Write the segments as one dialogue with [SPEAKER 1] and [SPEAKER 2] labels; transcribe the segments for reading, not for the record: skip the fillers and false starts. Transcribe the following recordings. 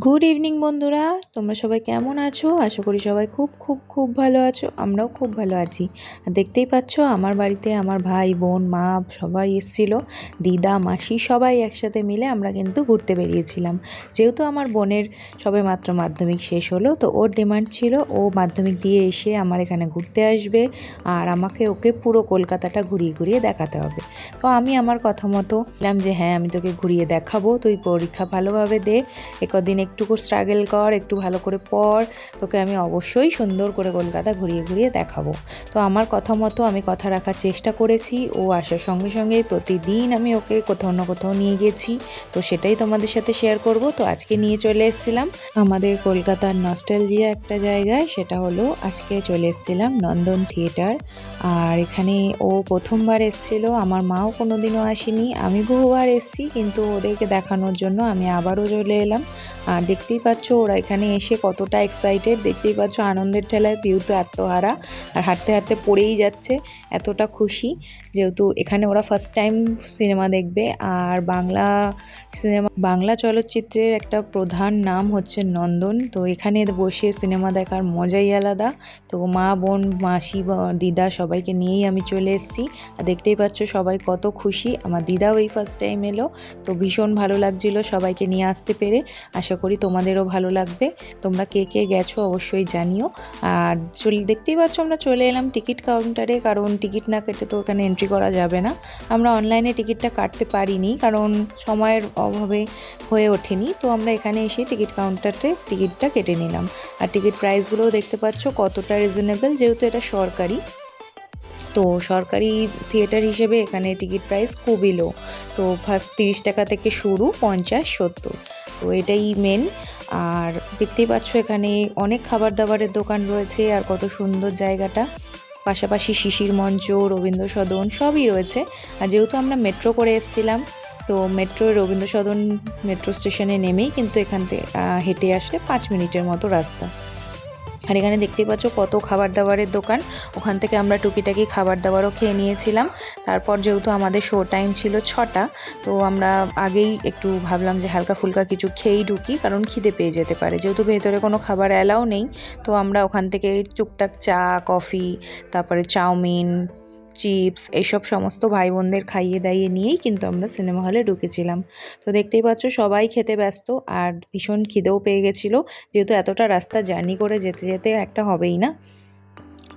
[SPEAKER 1] Good evening বন্ধুরা, তোমরা সবাই কেমন আছো? আশা করি সবাই খুব খুব খুব ভালো আছো। আমরাও খুব ভালো আছি। আর দেখতেই পাচ্ছ আমার বাড়িতে আমার ভাই বোন মা সবাই এসেছিল, দিদা মাসি সবাই একসাথে মিলে আমরা কিন্তু ঘুরতে বেরিয়েছিলাম। যেহেতু আমার বোনের সবে মাত্র মাধ্যমিক শেষ হলো, তো ওর ডিমান্ড ছিল ও মাধ্যমিক দিয়ে এসে আমার এখানে ঘুরতে আসবে আর আমাকে ওকে পুরো কলকাতাটা ঘুরিয়ে ঘুরিয়ে দেখাতে হবে। তো আমি আমার কথা মতো বললাম যে হ্যাঁ, আমি তোকে ঘুরিয়ে দেখাবো, তুই পরীক্ষা ভালোভাবে দে, একদিন একটু স্ট্রাগল কর, একটু ভালো করে পড়, তোকে আমি অবশ্যই সুন্দর করে কলকাতা ঘুরিয়ে ঘুরিয়ে দেখাবো। তো আমার কথা মতো আমি কথা রাখার চেষ্টা করেছি। ও আসার সঙ্গে সঙ্গেই প্রতিদিন আমি ওকে কোথাও না কোথাও নিয়ে গেছি, তো সেটাই তোমাদের সাথে শেয়ার করব। তো আজকে নিয়ে চলে এসেছিলাম আমাদের কলকাতার নস্টালজিয়া একটা জায়গায়, সেটা হলো আজকে চলে এসেছিলাম নন্দন থিয়েটার। আর এখানে ও প্রথমবার এসেছিল, আমার মাও কোনোদিনও আসেনি, আমি বহুবার এসেছি, কিন্তু ওদেরকে দেখানোর জন্য আমি আবারও চলে এলাম। আর দেখতেই পাচ্ছ ওরা এখানে এসে কতটা এক্সাইটেড, দেখতেই পাচ্ছ আনন্দের ঠেলায় পিউ তো আত্মহারা আর হাঁটতে হাঁটতে পড়েই যাচ্ছে, এতটা খুশি। যেহেতু এখানে ওরা ফার্স্ট টাইম সিনেমা দেখবে, আর বাংলা চলচ্চিত্রের একটা প্রধান নাম হচ্ছে নন্দন, তো এখানে বসে সিনেমা দেখার মজাই আলাদা। তো মা বোন মাসি দিদা সবাইকে নিয়েই আমি চলে এসেছি। আর দেখতেই পাচ্ছ সবাই কত খুশি, আমার দিদাও এই ফার্স্ট টাইম এলো, তো ভীষণ ভালো লাগছিল সবাইকে নিয়ে আসতে পেরে। আশা করি তোমাদেরও ভালো লাগবে। তোমরা কে কে গেছো অবশ্যই জানিও। আর দেখতেই পাচ্ছ আমরা চলে এলাম টিকিট কাউন্টারে, কারণ টিকিট না কেটে তো ওখানে এন্ট্রি করা যাবে না। আমরা অনলাইনে টিকিটটা কাটতে পারিনি, কারণ সময়ের অভাবে হয়ে ওঠেনি। তো আমরা এখানে এসে টিকিট কাউন্টারে টিকিটটা কেটে নিলাম। আর টিকিট প্রাইসগুলোও দেখতে পাচ্ছ কতটা রিজনেবল, যেহেতু এটা সরকারি, তো সরকারি থিয়েটার হিসেবে এখানে টিকিট প্রাইস খুবই লো। তো ফার্স্ট 30 টাকা থেকে শুরু, 50, 70, তো এটাই মেন। আর দেখতেই পাচ্ছ এখানে অনেক খাবার দাবারের দোকান রয়েছে, আর কত সুন্দর জায়গাটা। পাশাপাশি শিশির মঞ্চ, রবীন্দ্র সদন সবই রয়েছে। আর যেহেতু আমরা মেট্রো করে এসেছিলাম, তো রবীন্দ্র সদন মেট্রো স্টেশনে নেমেই কিন্তু এখান থেকে হেঁটে আসলে 5 মিনিটের মতো রাস্তা। আর এখানে দেখতেই পাচ্ছ কত খাবার দাবারের দোকান, ওখান থেকে আমরা টুকিটাকি খাবার দাবারও খেয়ে নিয়েছিলাম। তারপর যেহেতু আমাদের শো টাইম ছিল 6টা, তো আমরা আগেই একটু ভাবলাম যে হালকা ফুলকা কিছু খেয়েই ঢুকি, কারণ খিদে পেয়ে যেতে পারে, যেহেতু ভেতরে কোনো খাবার অ্যালাও নেই। তো আমরা ওখান থেকে টুকটাক চা কফি, তারপরে চাউমিন, চিপস, এইসব সমস্ত ভাই বোনদের খাইয়ে দাইয়ে নিয়েই কিন্তু আমরা সিনেমা হলে ঢুকেছিলাম। তো দেখতেই পাচ্ছ সবাই খেতে ব্যস্ত, আর ভীষণ খিদেও পেয়ে গেছিলো, যেহেতু এতটা রাস্তা জার্নি করে যেতে যেতে একটা হবেই না।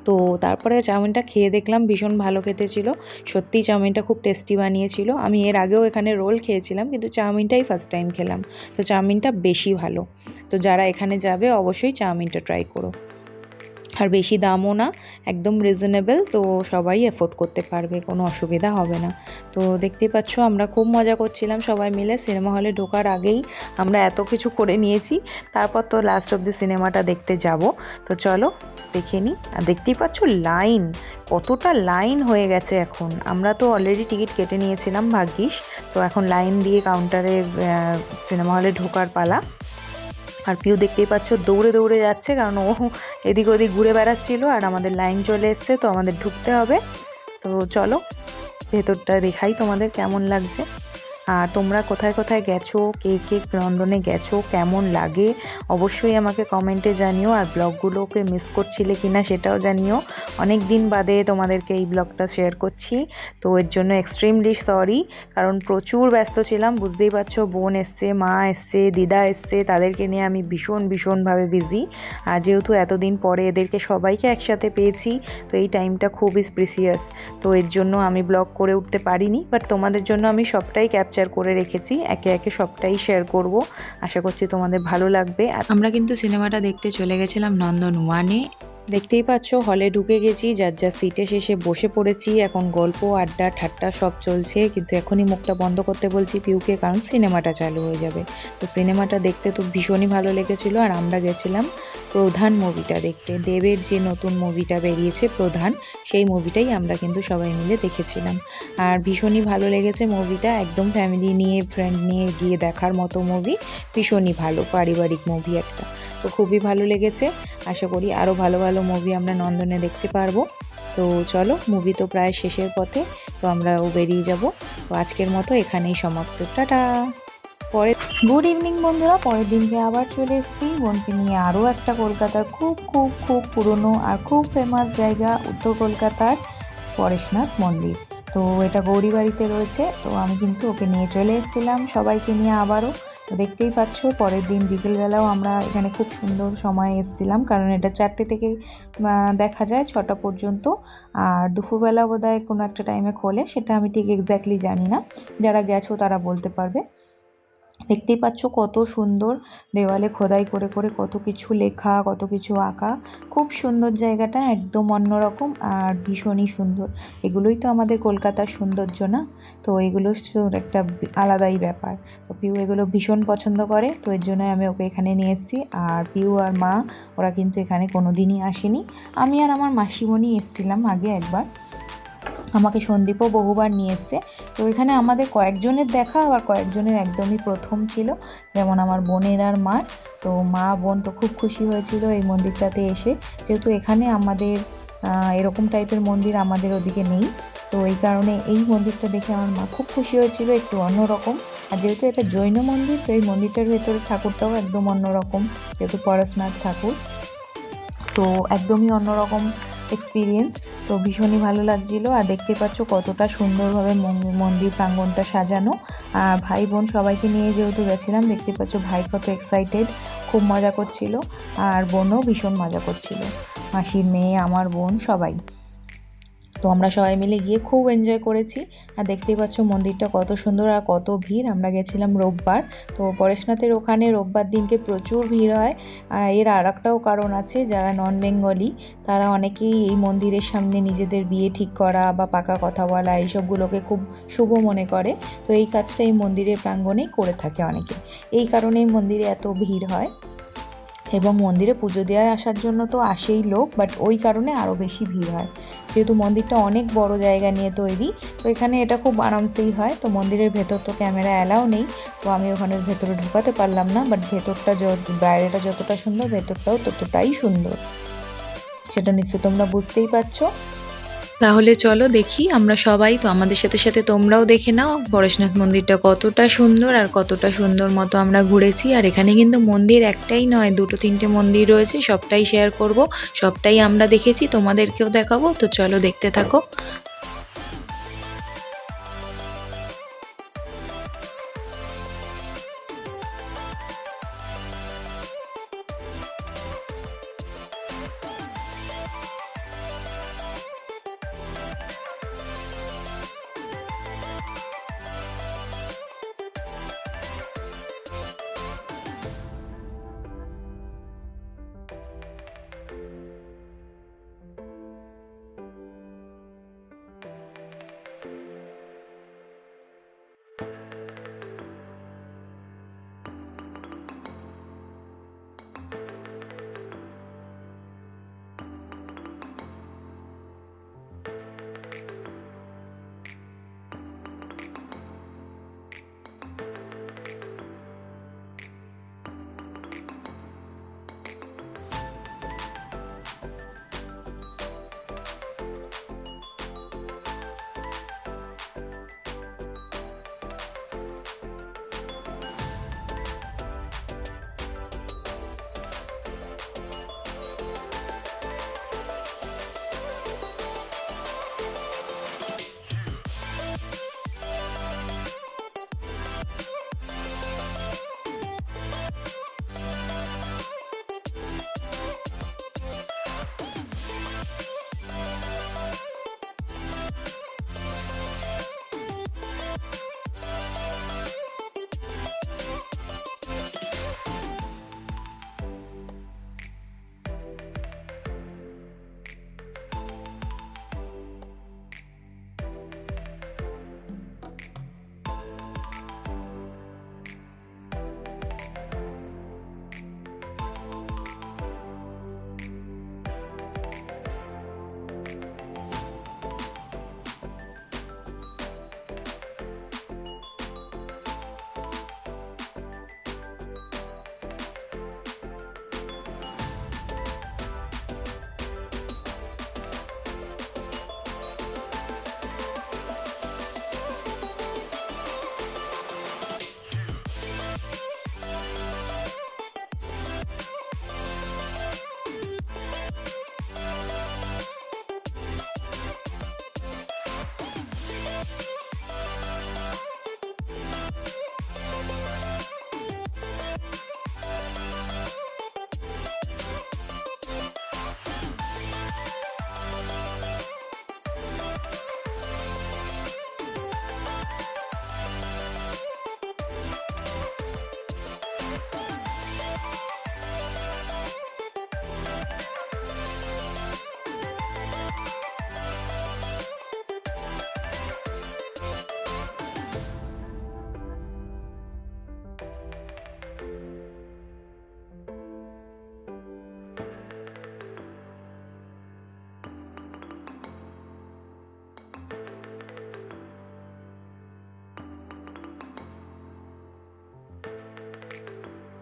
[SPEAKER 1] তো তারপরে চাউমিনটা খেয়ে দেখলাম ভীষণ ভালো খেতে ছিল, সত্যিই চাউমিনটা খুব টেস্টি বানিয়েছিল। আমি এর আগেও এখানে রোল খেয়েছিলাম, কিন্তু চাউমিনটাই ফার্স্ট টাইম খেলাম, তো চাউমিনটা বেশি ভালো। তো যারা এখানে যাবে অবশ্যই চাউমিনটা ট্রাই করো। আর বেশি দামও না, একদম রিজনেবল, তো সবাই এফোর্ড করতে পারবে, কোনো অসুবিধা হবে না। তো দেখতেই পাচ্ছ আমরা খুব মজা করছিলাম সবাই মিলে। সিনেমা হলে ঢোকার আগেই আমরা এত কিছু করে নিয়েছি, তারপর তো লাস্ট অব দি সিনেমাটা দেখতে যাব। তো চলো দেখে নিই। আর দেখতেই পাচ্ছ লাইন, কতটা লাইন হয়ে গেছে এখন। আমরা তো অলরেডি টিকিট কেটে নিয়েছিলাম ভাগ্যিস, তো এখন লাইন দিয়ে কাউন্টারে সিনেমা হলে ঢোকার পালা। আর পিউ দেখতেই পাচ্ছ দৌড়ে দৌড়ে যাচ্ছে, কারণ ও এদিক ওদিক ঘুরে বেড়াচ্ছিল, আর আমাদের লাইন চলে এসছে, তো আমাদের ঢুকতে হবে। তো চলো ভেতরটা দেখাই তোমাদের কেমন লাগছে। আর তোমরা কোথায় কোথায় গেছো, কে কে নন্দনে গেছো, কেমন লাগে অবশ্যই আমাকে কমেন্টে জানিও। আর ব্লগগুলোকে মিস করছিলে কিনা সেটাও জানিও, অনেক দিন বাদে তোমাদেরকে এই ব্লগটা শেয়ার করছি, তো এর জন্য এক্সট্রিমলি সরি, কারণ প্রচুর ব্যস্ত ছিলাম। বুঝতেই পারছো বোন এসছে, মা এসছে, দিদা এসছে, তাদেরকে নিয়ে আমি ভীষণভাবে বিজি। আর যেহেতু এতদিন পরে এদেরকে সবাইকে একসাথে পেয়েছি, তো এই টাইমটা খুবই প্রিসিয়াস, তো এর জন্য আমি ব্লগ করে উঠতে পারিনি, বাট তোমাদের জন্য আমি সবটাই ক্যাপচার করে রেখেছি, একে একে সবটাই শেয়ার করব। আশা করছি তোমাদের ভালো লাগবে। আর আমরা কিন্তু সিনেমাটা দেখতে চলে গেছিলাম নন্দন ওয়ানে। দেখতেই পাচ্ছ হলে ঢুকে গেছি, যার যার সিটে শেষে বসে পড়েছি। এখন গল্প আড্ডা ঠাট্টা সব চলছে, কিন্তু এখনই মুখটা বন্ধ করতে বলছি পিউকে, কারণ সিনেমাটা চালু হয়ে যাবে। তো সিনেমাটা দেখতে তো ভীষণই ভালো লেগেছিল। আর আমরা গেছিলাম প্রধান মুভিটা দেখতে, দেবের যে নতুন মুভিটা বেরিয়েছে প্রধান, সেই মুভিটাই আমরা কিন্তু সবাই মিলে দেখেছিলাম। আর ভীষণই ভালো লেগেছে মুভিটা, একদম ফ্যামিলি নিয়ে ফ্রেন্ড নিয়ে গিয়ে দেখার মতো মুভি, ভীষণই ভালো পারিবারিক মুভি একটা, তো খুবই ভালো লেগেছে। আশা করি আরও ভালো ভালো মুভি আমরা নন্দনে দেখতে পারবো। তো চলো, মুভি তো প্রায় শেষের পথে, তো আমরাও বেরিয়ে যাব। তো আজকের মতো এখানেই সমাপ্ত, টাটা। পরে গুড ইভিনিং বন্ধুরা, পরের দিনকে আবার চলে এসেছি বোনকে নিয়ে আরও একটা কলকাতার খুব খুব খুব পুরনো আর খুব ফেমাস জায়গা, উত্তর কলকাতার পরেশনাথ মন্দির। তো এটা গৌরীবাড়িতে রয়েছে। তো আমি কিন্তু ওকে নিয়ে চলে এসেছিলাম সবাইকে নিয়ে আবারও। তো দেখতেই পাচ্ছ পরের দিন বিকেলবেলাও আমরা এখানে খুব সুন্দর সময় এসেছিলাম, কারণ এটা 4টে থেকে দেখা যায় 6টা পর্যন্ত। আর দুপুরবেলা বোধহয় কোনো একটা টাইমে খোলে, সেটা আমি ঠিক এক্স্যাক্টলি জানি না, যারা গেছো তারা বলতে পারবে। দেখতেই পাচ্ছ কত সুন্দর দেওয়ালে খোদাই করে করে কত কিছু লেখা, কত কিছু আঁকা। খুব সুন্দর জায়গাটা, একদম অন্যরকম আর ভীষণই সুন্দর। এগুলোই তো আমাদের কলকাতার সৌন্দর্য না? তো এগুলো একটা আলাদাই ব্যাপার। তো পিউ এগুলো ভীষণ পছন্দ করে, তো এর জন্য আমি ওকে এখানে নিয়ে এসেছি। আর পিউ আর মা ওরা কিন্তু এখানে কোনো দিনই আসেনি। আমি আর আমার মাসিমণি এসেছিলাম আগে একবার, আমাকে সন্দীপও বহুবার নিয়ে এসছে। তো এখানে আমাদের কয়েকজনের দেখা, আবার কয়েকজনের একদমই প্রথম ছিল, যেমন আমার বোনের আর মার। তো মা বোন তো খুব খুশি হয়েছিল এই মন্দিরটাতে এসে, যেহেতু এখানে আমাদের এরকম টাইপের মন্দির আমাদের ওদিকে নেই। তো এই কারণে এই মন্দিরটা দেখে আমার মা খুব খুশি হয়েছিল, একটু অন্যরকম। আর যেহেতু এটা জৈন মন্দির, তো এই মন্দিরটার ভেতরে ঠাকুরটাও একদম অন্যরকম, যেহেতু পরেশনাথ ঠাকুর, তো একদমই অন্যরকম এক্সপিরিয়েন্স। তো ভীষণই ভালো লাগছিল। আর দেখতে পাচ্ছ কতটা সুন্দরভাবে মন্দির প্রাঙ্গণটা সাজানো। আর ভাই বোন সবাইকে নিয়ে যেহেতু গেছিলাম, দেখতে পাচ্ছ ভাই কত এক্সাইটেড, খুব মজা করছিল। আর বোনও ভীষণ মজা করছিল, মাসির মেয়ে, আমার বোন, সবাই। তো আমরা সবাই মিলে গিয়ে খুব এনজয় করেছি। আর দেখতেই পাচ্ছ মন্দিরটা কত সুন্দর আর কত ভিড়। আমরা গেছিলাম রোববার, তো পরেশনাথের ওখানে রোববার দিনকে প্রচুর ভিড় হয়। এর আর একটাও কারণ আছে, যারা নন বেঙ্গলি তারা অনেকেই এই মন্দিরের সামনে নিজেদের বিয়ে ঠিক করা বা পাকা কথা বলা এইসবগুলোকে খুব শুভ মনে করে। তো এই কাজটা এই মন্দিরের প্রাঙ্গণেই করে থাকে অনেকে, এই কারণেই মন্দিরে এত ভিড় হয়। এবং মন্দিরে পুজো দেওয়ায় আসার জন্য তো আসেই লোক, বাট ওই কারণে আরও বেশি ভিড় হয়, যেহেতু মন্দিরটা অনেক বড় জায়গা নিয়ে তৈরি। তো এখানে এটা খুব আরামসেই হয়। তো মন্দিরের ভেতর তো ক্যামেরা অ্যালাউ নেই, তো আমি ওখানে ভেতরে ঢোকাতে পারলাম না, বাট ভেতরটা বাইরেটা যতটা সুন্দর ভেতরটাও ততটাই সুন্দর, সেটা নিশ্চয়ই তোমরা বুঝতেই পারছো। তাহলে চলো দেখি আমরা সবাই, তো আমাদের সাথে সাথে তোমরাও দেখে নাও পরেশনাথ মন্দিরটা কতটা সুন্দর আর কতটা সুন্দর মতো আমরা ঘুরেছি। আর এখানে কিন্তু মন্দির একটাই নয়, 2-3টে মন্দির রয়েছে, সবটাই শেয়ার করব, সবটাই আমরা দেখেছি, তোমাদেরকেও দেখাবো। তো চলো দেখতে থাকো।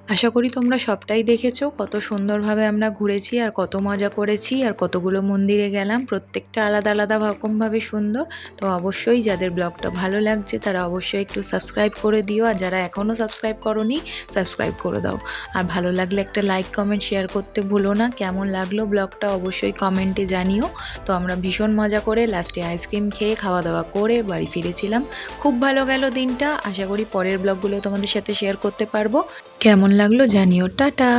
[SPEAKER 1] আশা করি তোমরা সবটাই দেখেছো, কত সুন্দরভাবে আমরা ঘুরেছি আর কত মজা করেছি আর কতগুলো মন্দিরে গেলাম, প্রত্যেকটা আলাদা আলাদা রকমভাবে সুন্দর। তো অবশ্যই যাদের ব্লগটা ভালো লাগছে তারা অবশ্যই একটু সাবস্ক্রাইব করে দিও, আর যারা এখনও সাবস্ক্রাইব করোনি সাবস্ক্রাইব করে দাও। আর ভালো লাগলে একটা লাইক কমেন্ট শেয়ার করতে ভুলো না। কেমন লাগলো ব্লগটা অবশ্যই কমেন্টে জানিও। তো আমরা ভীষণ মজা করে লাস্টে আইসক্রিম খেয়ে খাওয়া দাওয়া করে বাড়ি ফিরেছিলাম। খুব ভালো গেল দিনটা। আশা করি পরের ব্লগগুলো তোমাদের সাথে শেয়ার করতে পারবো। কেমন লাগলো জানিও। টাটা।